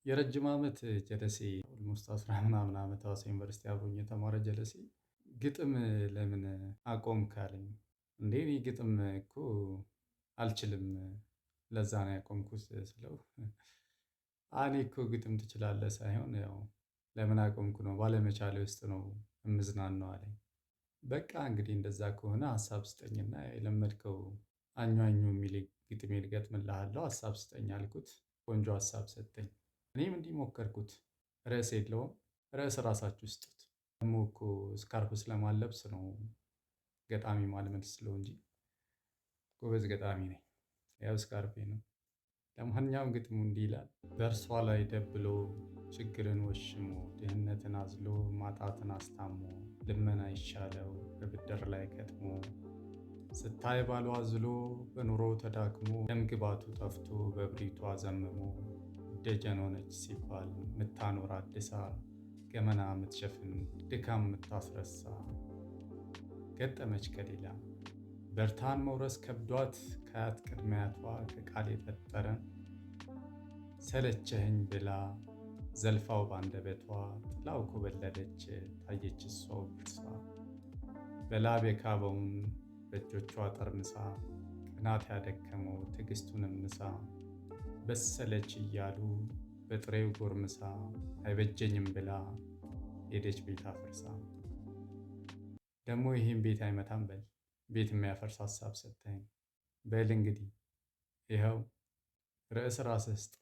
የረጅም ዓመት ጀለሴ ኦልሞስት 10 ምናምን ዓመት ሐዋሳ ዩኒቨርሲቲ አብሮኝ የተማረ ጀለሴ ግጥም ለምን አቆምክ አለኝ። እንዴ እኔ ግጥም እኮ አልችልም ለዛ ነው ያቆምኩት ስለው እኔ እኮ ግጥም ትችላለህ ሳይሆን ያው ለምን አቆምኩ ነው ባለመቻሌ ውስጥ ነው እምዝናናው አለኝ። በቃ እንግዲህ እንደዛ ከሆነ ሀሳብ ስጠኝና የለመድከው አኟኙ የሚል ግጥሜን እገጥምልሃለሁ ሀሳብ ስጠኝ አልኩት። ቆንጆ ሀሳብ ሰጠኝ። እኔም እንዲህ ሞከርኩት። ርዕስ የለውም ርዕስ ራሳችሁ ስጡት። ደግሞ እኮ ስካርፍ ስለማልለብስ ነው ገጣሚ ማልመስለው እንጂ ጎበዝ ገጣሚ ነኝ። ያው ስካርፌ ነው። ለማንኛውም ግጥሙ እንዲህ ይላል። በእርሷ ላይ ደብሎ ችግርን ወሽሞ ድህነትን አዝሎ ማጣትን አስታሞ ልመና ይሻለው በብድር ላይ ከትሞ ስታይ ባሏ አዝሎ በኑሮ ተዳክሞ ደምግባቱ ጠፍቶ በብሪቱ አዘምሞ ደጀን ሆነች ሲባል ምታኖር አድሳ ገመና ምትሸፍን ድካም ምታስረሳ ገጠመች ከሌላ በርታን መውረስ ከብዷት ከአያት ቅድመ አያቷ ከቃል የፈጠረ ሰለቸኸኝ ብላ ዘልፋው ባንደበቷ ጥላው ኮበለለች ታየች እሷው ፍርሳ በላብ የካበውን በእጆቿ ጠርምሳ ቅናት ያደከመው ትዕግስቱንም ምሳ በሰለች እያሉ በጥሬው ጎርምሳ አይበጀኝም ብላ ሄደች ቤት አፍርሳ። ደግሞ ይህም ቤት አይመታም በል ቤት የሚያፈርስ ሀሳብ ሰጠኝ። በል እንግዲህ ይኸው ርዕስ ራስህ ስጥ።